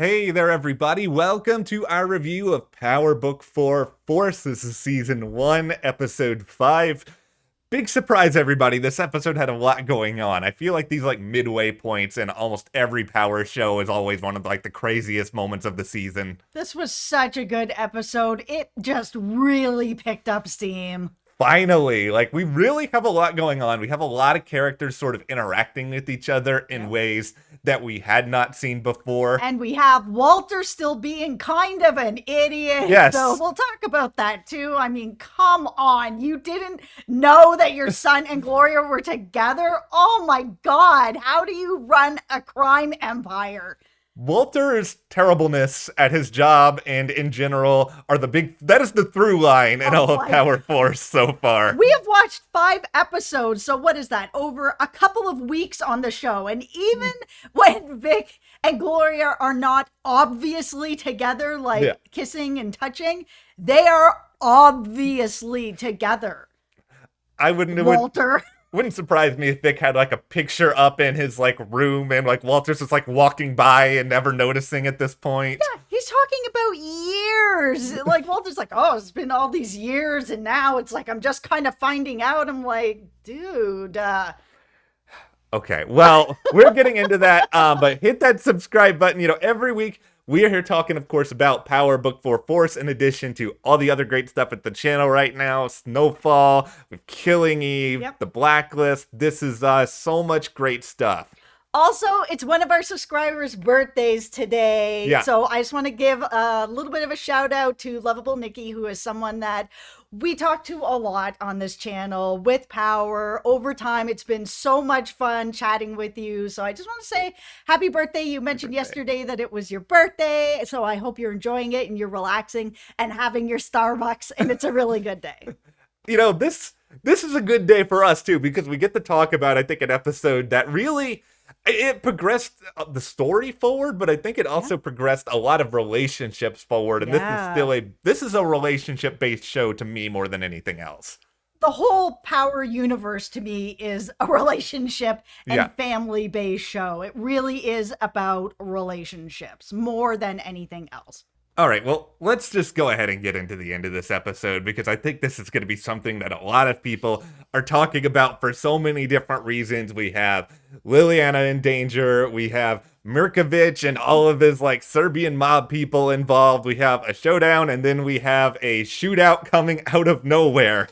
Hey there, everybody. Welcome to our review of Power Book 4 Force. This is Season 1, Episode 5. Big surprise, everybody. This episode had a lot going on. I feel like these midway points in almost every Power show is always one of the craziest moments of the season. This was such a good episode. It just really picked up steam. Finally, we really have a lot going on. We have a lot of characters sort of interacting with each other in ways that we had not seen before. And we have Walter still being kind of an idiot. Yes. So we'll talk about that too. I mean, come on. You didn't know that your son and Gloria were together? Oh my God. How do you run a crime empire? Walter's terribleness at his job and in general that is the through line in all of Power Force so far. We have watched 5 episodes, so what is that? Over a couple of weeks on the show. And even when Vic and Gloria are not obviously together, kissing and touching, they are obviously together. Walter. Wouldn't surprise me if Vic had a picture up in his room and Walter's just walking by and never noticing at this point. Yeah, he's talking about years. Walter's oh, it's been all these years and now it's I'm just kind of finding out. I'm dude. Okay, well, we're getting into that, but hit that subscribe button. Every week we are here talking, of course, about Power Book 4 Force, in addition to all the other great stuff at the channel right now. Snowfall, with Killing Eve, The Blacklist. This is so much great stuff. Also, it's one of our subscribers' birthdays today. Yeah. So I just want to give a little bit of a shout out to Lovable Nikki, who is someone that we talk to a lot on this channel with Power. Over time, it's been so much fun chatting with you. So I just want to say happy birthday. You mentioned yesterday that it was your birthday. So I hope you're enjoying it and you're relaxing and having your Starbucks. And it's a really good day. This is a good day for us, too, because we get to talk about, I think, an episode that really... It progressed the story forward, but I think it also progressed a lot of relationships forward. And this is a relationship-based show to me more than anything else. The whole Power universe to me is a relationship and family-based show. It really is about relationships more than anything else. All right, well, let's just go ahead and get into the end of this episode, because I think this is going to be something that a lot of people are talking about for so many different reasons. We have Liliana in danger. We have Mirkovic and all of his Serbian mob people involved. We have a showdown, and then we have a shootout coming out of nowhere.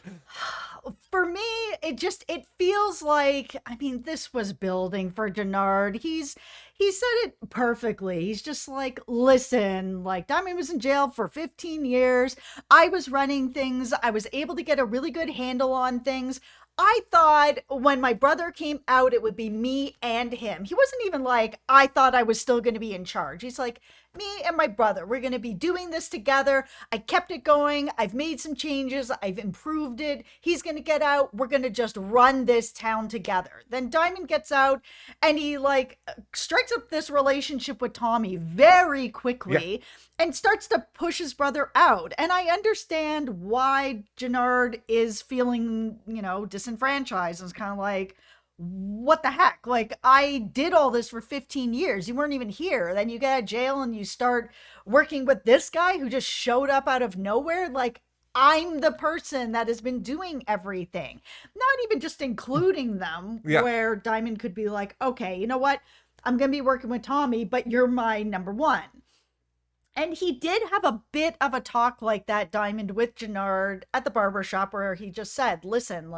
For me, it feels this was building for Jenard. He said it perfectly. He's just listen, Diamond was in jail for 15 years. I was running things. I was able to get a really good handle on things. I thought when my brother came out, it would be me and him. He wasn't even I thought I was still going to be in charge. He's me and my brother, we're going to be doing this together. I kept it going. I've made some changes. I've improved it. He's going to get out. We're going to just run this town together. Then Diamond gets out and he strikes up this relationship with Tommy very quickly and starts to push his brother out. And I understand why Jenard is feeling, disenfranchised. It's kind of what the heck? I did all this for 15 years. You weren't even here. Then you get out of jail and you start working with this guy who just showed up out of nowhere. I'm the person that has been doing everything. Not even just including them, where Diamond could be okay, you know what? I'm going to be working with Tommy, but you're my number one. And he did have a bit of a talk like that, Diamond, with Jenard at the barbershop, where he just said, listen,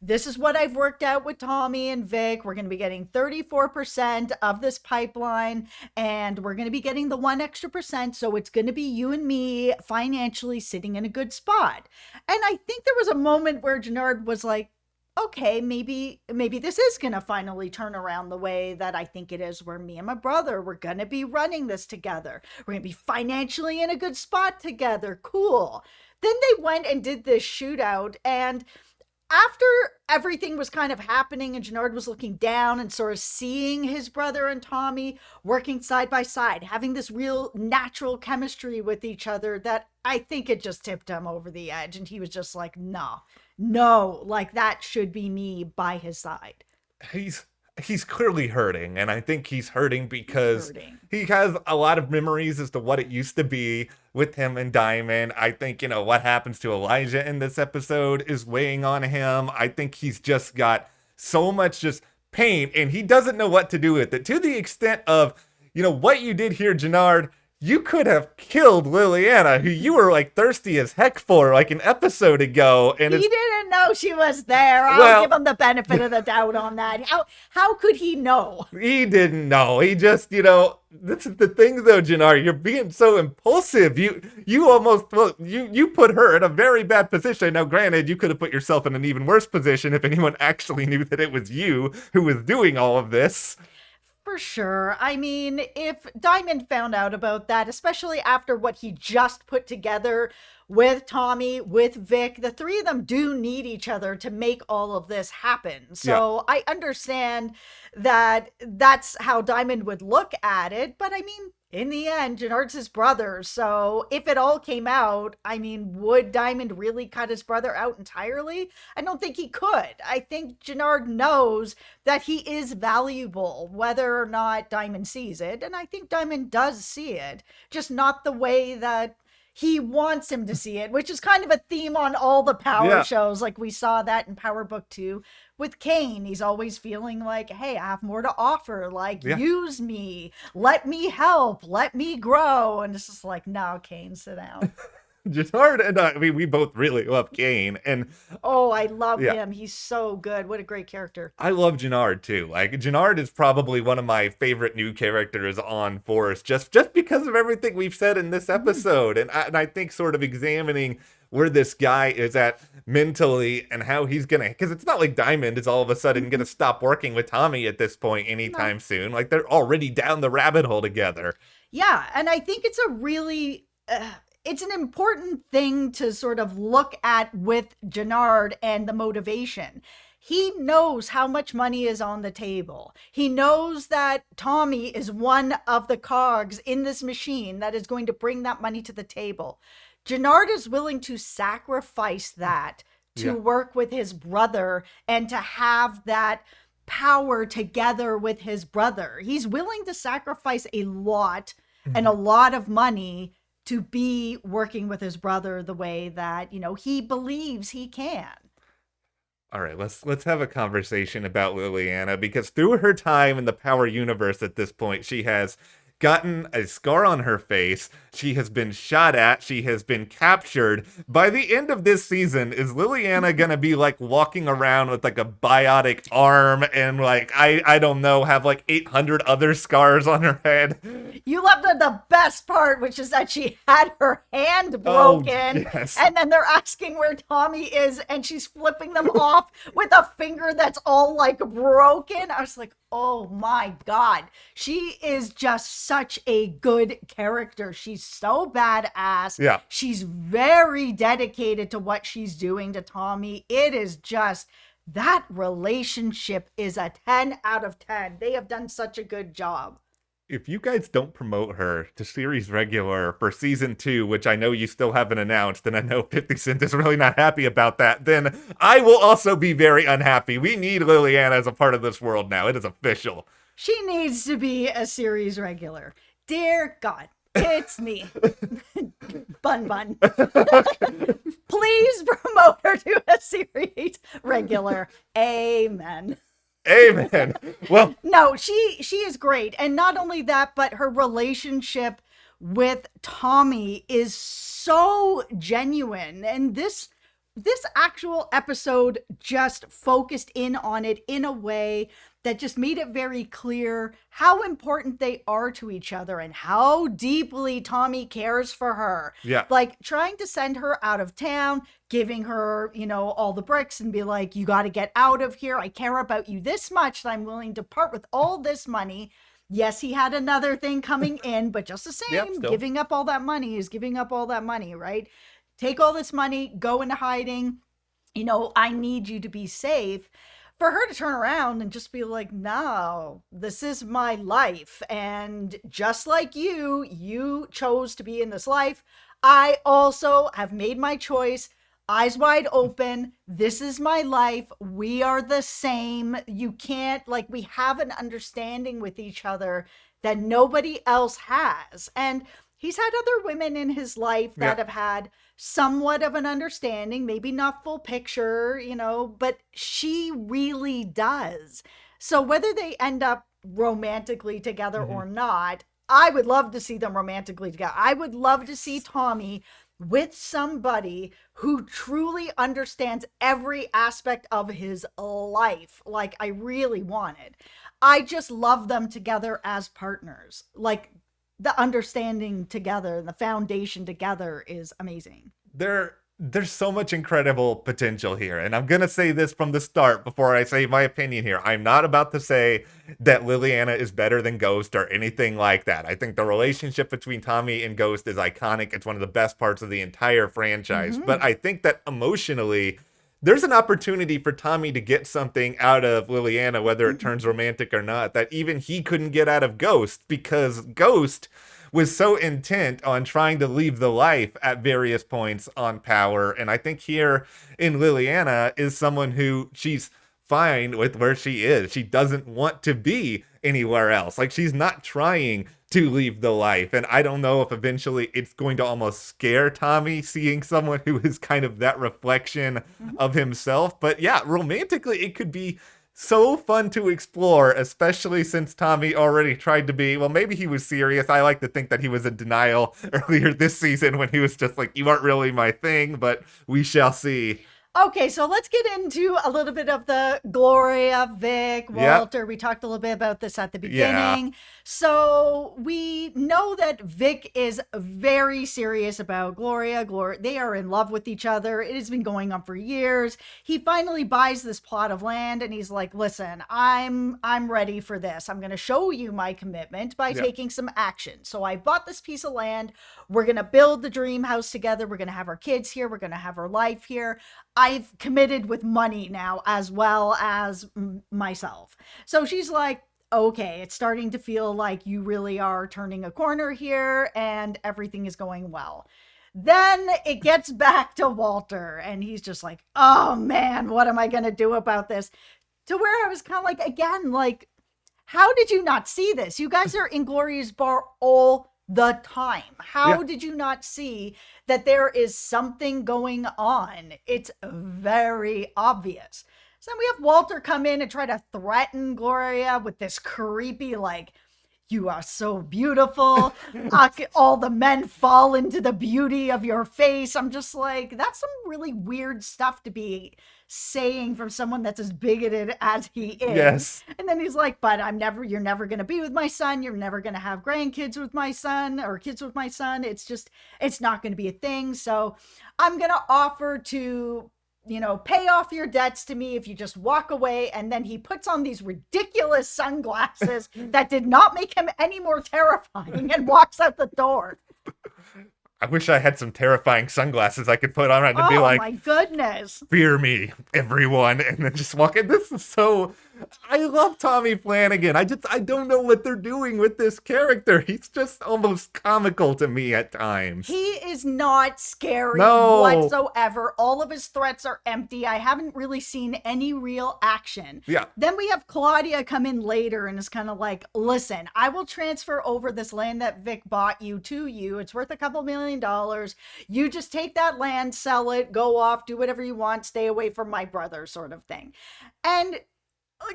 this is what I've worked out with Tommy and Vic. We're going to be getting 34% of this pipeline, and we're going to be getting the 1 extra percent. So it's going to be you and me financially sitting in a good spot. And I think there was a moment where Jenard was okay, maybe this is going to finally turn around the way that I think it is, where me and my brother, we're going to be running this together. We're going to be financially in a good spot together. Cool. Then they went and did this shootout, and after everything was kind of happening and Jenard was looking down and sort of seeing his brother and Tommy working side by side, having this real natural chemistry with each other, that I think it just tipped him over the edge. And he was just no, that should be me by his side. he's clearly hurting, and I think he's hurting He's because hurting. he has a lot of memories as to what it used to be with him and Diamond. I think, what happens to Elijah in this episode is weighing on him. I think he's just got so much just pain, and he doesn't know what to do with it, to the extent of, what you did here, Jenard. You could have killed Liliana, who you were like thirsty as heck for like an episode ago, and He didn't know she was there. I'll give him the benefit of the doubt on that. How could he know? he didn't know. He just, this is the thing though, Jenard. You're being so impulsive. You almost, well, you put her in a very bad position. Now, granted, you could have put yourself in an even worse position if anyone actually knew that it was you who was doing all of this. For sure. I mean, if Diamond found out about that, especially after what he just put together with Tommy, with Vic, the three of them do need each other to make all of this happen. So I understand that that's how Diamond would look at it. But I mean, in the end, Jenard's his brother. So if it all came out, I mean, would Diamond really cut his brother out entirely? I don't think he could. I think Jenard knows that he is valuable, whether or not Diamond sees it. And I think Diamond does see it, just not the way that he wants him to see it, which is kind of a theme on all the Power shows. Like we saw that in Power Book 2 with Kane. He's always feeling like, hey, I have more to offer. Like, use me, let me help, let me grow. And it's just like, no, Kane, sit down. Jenard and I mean, we both really love Kane, and I love him. He's so good. What a great character. I love Jenard too. Like, Jenard is probably one of my favorite new characters on Force, just because of everything we've said in this episode, and I think sort of examining where this guy is at mentally and how he's gonna, because it's not like Diamond is all of a sudden gonna stop working with Tommy at this point anytime soon. Like, they're already down the rabbit hole together. Yeah, and I think it's a really it's an important thing to sort of look at with Jenard and the motivation. He knows how much money is on the table. He knows that Tommy is one of the cogs in this machine that is going to bring that money to the table. Jenard is willing to sacrifice that to work with his brother and to have that power together with his brother. He's willing to sacrifice a lot and a lot of money to be working with his brother the way that, he believes he can. All right, let's have a conversation about Liliana, because through her time in the Power universe at this point, she has gotten a scar on her face. She has been shot at. She has been captured. By the end of this season, is Liliana gonna be like walking around with like a biotic arm and like, I don't know, have like 800 other scars on her head? You left the best part, which is that she had her hand broken. Yes. And then they're asking where Tommy is, and she's flipping them off with a finger that's all like broken. I was like, oh my God. She is just such a good character. She's so badass. Yeah. She's very dedicated to what she's doing to Tommy. It is just, that relationship is a 10 out of 10. They have done such a good job. If you guys don't promote her to series regular for season 2, which I know you still haven't announced, and I know 50 Cent is really not happy about that, then I will also be very unhappy. We need Liliana as a part of this world now. It is official. She needs to be a series regular. Dear God, it's me. Bun. Please promote her to a series regular. Amen. Amen. Well, no, she is great. And not only that, but her relationship with Tommy is so genuine. And this actual episode just focused in on it in a way that just made it very clear how important they are to each other and how deeply Tommy cares for her. Yeah. Like trying to send her out of town, giving her, all the bricks and be like, you got to get out of here. I care about you this much that I'm willing to part with all this money. Yes, he had another thing coming in, but just the same, giving up all that money is giving up all that money, right? Take all this money, go into hiding. I need you to be safe. For her to turn around and just be like, no, this is my life. And just like you chose to be in this life. I also have made my choice. eyes wide open. This is my life. We are the same. You can't, like, we have an understanding with each other that nobody else has. And he's had other women in his life that have had somewhat of an understanding, maybe not full picture, but she really does. So whether they end up romantically together or not, I would love to see them romantically together. I would love to see Tommy with somebody who truly understands every aspect of his life, like I really wanted. I just love them together as partners. Like, the understanding together, the foundation together is amazing. There's so much incredible potential here. And I'm going to say this from the start before I say my opinion here. I'm not about to say that Liliana is better than Ghost or anything like that. I think the relationship between Tommy and Ghost is iconic. It's one of the best parts of the entire franchise. But I think that emotionally, there's an opportunity for Tommy to get something out of Liliana, whether it turns romantic or not, that even he couldn't get out of Ghost, because Ghost was so intent on trying to leave the life at various points on power. And I think here in Liliana is someone who she's fine with where she is. She doesn't want to be anywhere else. Like, she's not trying to leave the life. And I don't know if eventually it's going to almost scare Tommy seeing someone who is kind of that reflection of himself. But yeah, romantically, it could be so fun to explore, especially since Tommy already tried to be, well, maybe he was serious. I like to think that he was in denial earlier this season when he was just like, you aren't really my thing, but we shall see. Okay, so let's get into a little bit of the Gloria, Vic, Walter. We talked a little bit about this at the beginning. Yeah. So we know that Vic is very serious about Gloria. They are in love with each other. It has been going on for years. He finally buys this plot of land and he's like, listen, I'm ready for this. I'm going to show you my commitment by taking some action. So I bought this piece of land. We're going to build the dream house together. We're going to have our kids here. We're going to have our life here. I've committed with money now as well as myself. So she's like, okay, it's starting to feel like you really are turning a corner here and everything is going well. Then it gets back to Walter and he's just like, oh man, what am I going to do about this? To where I was kind of like, again, like, how did you not see this? You guys are in Gloria's bar all the time. How did you not see that there is something going on? It's very obvious. So then we have Walter come in and try to threaten Gloria with this creepy, like, you are so beautiful. All the men fall into the beauty of your face. I'm just like, that's some really weird stuff to be saying from someone that's as bigoted as he is. Yes. And then he's like, but you're never going to be with my son. You're never going to have grandkids with my son or kids with my son. It's not going to be a thing. So I'm going to offer to, pay off your debts to me if you just walk away. And then he puts on these ridiculous sunglasses that did not make him any more terrifying and walks out the door. I wish I had some terrifying sunglasses I could put on and be like, oh my goodness, fear me, everyone, and then just walk in. This is so, I love Tommy Flanagan. I don't know what they're doing with this character. He's just almost comical to me at times. He is not scary whatsoever. All of his threats are empty. I haven't really seen any real action. Yeah. Then we have Claudia come in later and is kind of like, listen, I will transfer over this land that Vic bought you to you. It's worth $2 million. You just take that land, sell it, go off, do whatever you want, stay away from my brother, sort of thing. And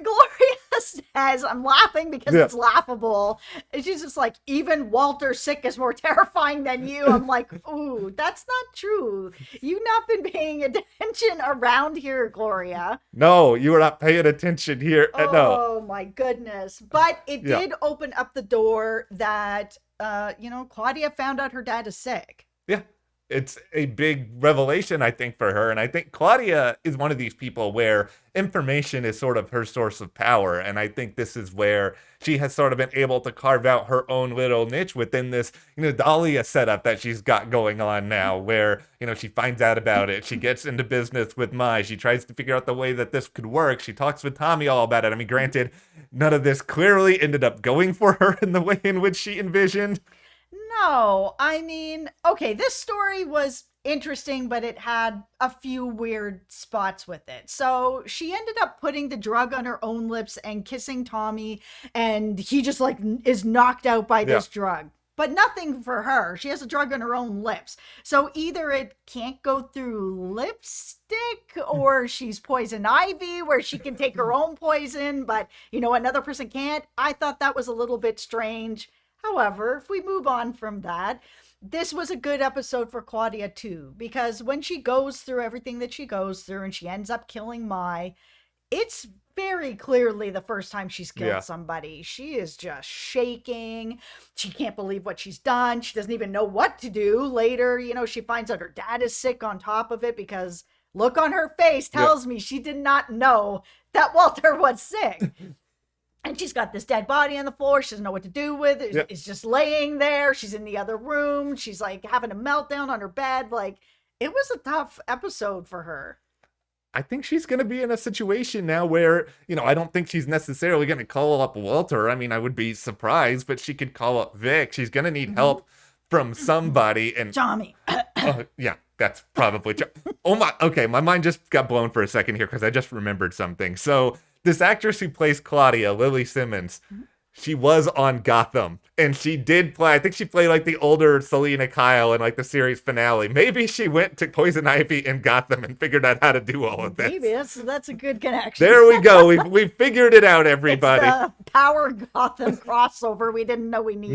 Gloria says, I'm laughing because it's laughable. And she's just like, even Walter Sick is more terrifying than you. I'm like, ooh, that's not true. You've not been paying attention around here, Gloria. No, you were not paying attention here. Oh, no. My goodness. But it did open up the door that, Claudia found out her dad is sick. Yeah. It's a big revelation, I think, for her. And I think Claudia is one of these people where information is sort of her source of power. And I think this is where she has sort of been able to carve out her own little niche within this, Dahlia setup that she's got going on now, where, she finds out about it. She gets into business with Mai. She tries to figure out the way that this could work. She talks with Tommy all about it. I mean, granted, none of this clearly ended up going for her in the way in which she envisioned. No, I mean, okay, this story was interesting, but it had a few weird spots with it. So she ended up putting the drug on her own lips and kissing Tommy, and he just like is knocked out by this drug. But nothing for her. She has a drug on her own lips. So either it can't go through lipstick, or she's poison ivy where she can take her own poison, but another person can't. I thought that was a little bit strange. However, if we move on from that, this was a good episode for Claudia too, because when she goes through everything that she goes through and she ends up killing Mai, it's very clearly the first time she's killed somebody. She is just shaking. She can't believe what she's done. She doesn't even know what to do. Later, she finds out her dad is sick on top of it, because look on her face tells me she did not know that Walter was sick. And she's got this dead body on the floor. She doesn't know what to do with it. It's just laying there. She's in the other room. She's like having a meltdown on her bed. Like, it was a tough episode for her. I think she's going to be in a situation now where, I don't think she's necessarily going to call up Walter. I mean, I would be surprised, but she could call up Vic. She's going to need help from somebody. And Tommy. Yeah, that's probably. Oh my. Okay, my mind just got blown for a second here because I just remembered something. So this actress who plays Claudia, Lily Simmons, she was on Gotham, and she did play, I think she played like the older Selena Kyle in like the series finale. Maybe she went to Poison Ivy in Gotham and figured out how to do all of this. Maybe that's a good connection. There we go. We figured it out, everybody. It's the Power Gotham crossover we didn't know we needed.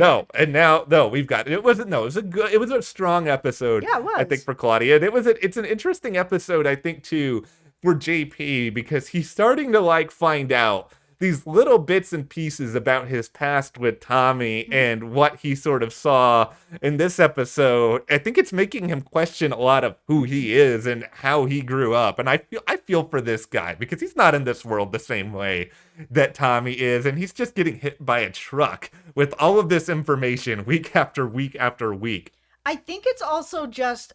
No, we've got it. It was a strong episode. Yeah, it was. I think for Claudia. It's an interesting episode, I think, too, for JP, because he's starting to like find out these little bits and pieces about his past with Tommy and what he sort of saw in this episode. I think it's making him question a lot of who he is and how he grew up. And I feel for this guy, because he's not in this world the same way that Tommy is. And he's just getting hit by a truck with all of this information week after week after week. I think it's also just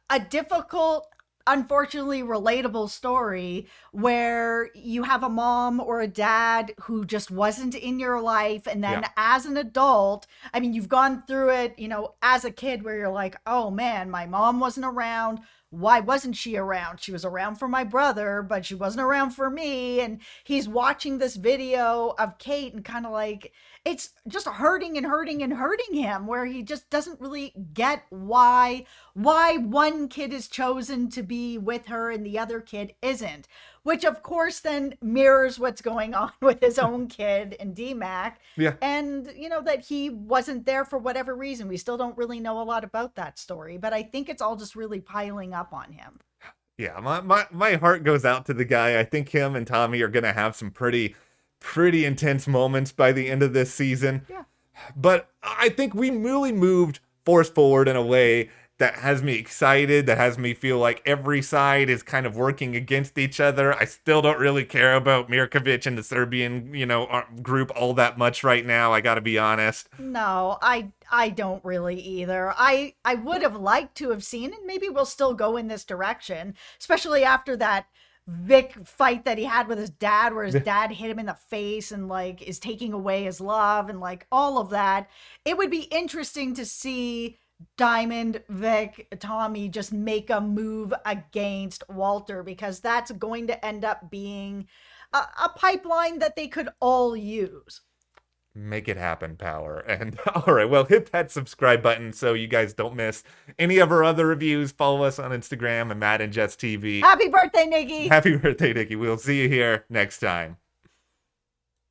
a difficult, unfortunately relatable story where you have a mom or a dad who just wasn't in your life, and then as an adult, I mean, you've gone through it, as a kid, where you're like, oh man, my mom wasn't around. Why wasn't she around? She was around for my brother, but she wasn't around for me. And he's watching this video of Kate and kind of like, it's just hurting and hurting and hurting him, where he just doesn't really get why one kid is chosen to be with her and the other kid isn't, which of course then mirrors what's going on with his own kid and D-Mac. Yeah. And, that he wasn't there for whatever reason. We still don't really know a lot about that story, but I think it's all just really piling up on him. Yeah, my heart goes out to the guy. I think him and Tommy are going to have some pretty intense moments by the end of this season. Yeah. But I think we really moved Force forward in a way that has me excited, that has me feel like every side is kind of working against each other. I still don't really care about Mirkovic and the Serbian, group all that much right now. I got to be honest. No, I don't really either. I would have liked to have seen, and maybe we'll still go in this direction, especially after that Vic fight that he had with his dad, where his dad hit him in the face and like is taking away his love and like all of that. It would be interesting to see Diamond, Vic, Tommy just make a move against Walter, because that's going to end up being a pipeline that they could all use. Make it happen, Power. And all right, well, hit that subscribe button so you guys don't miss any of our other reviews. Follow us on Instagram at Matt and Jess TV. Happy birthday, Nikki. Happy birthday, Nikki. We'll see you here next time.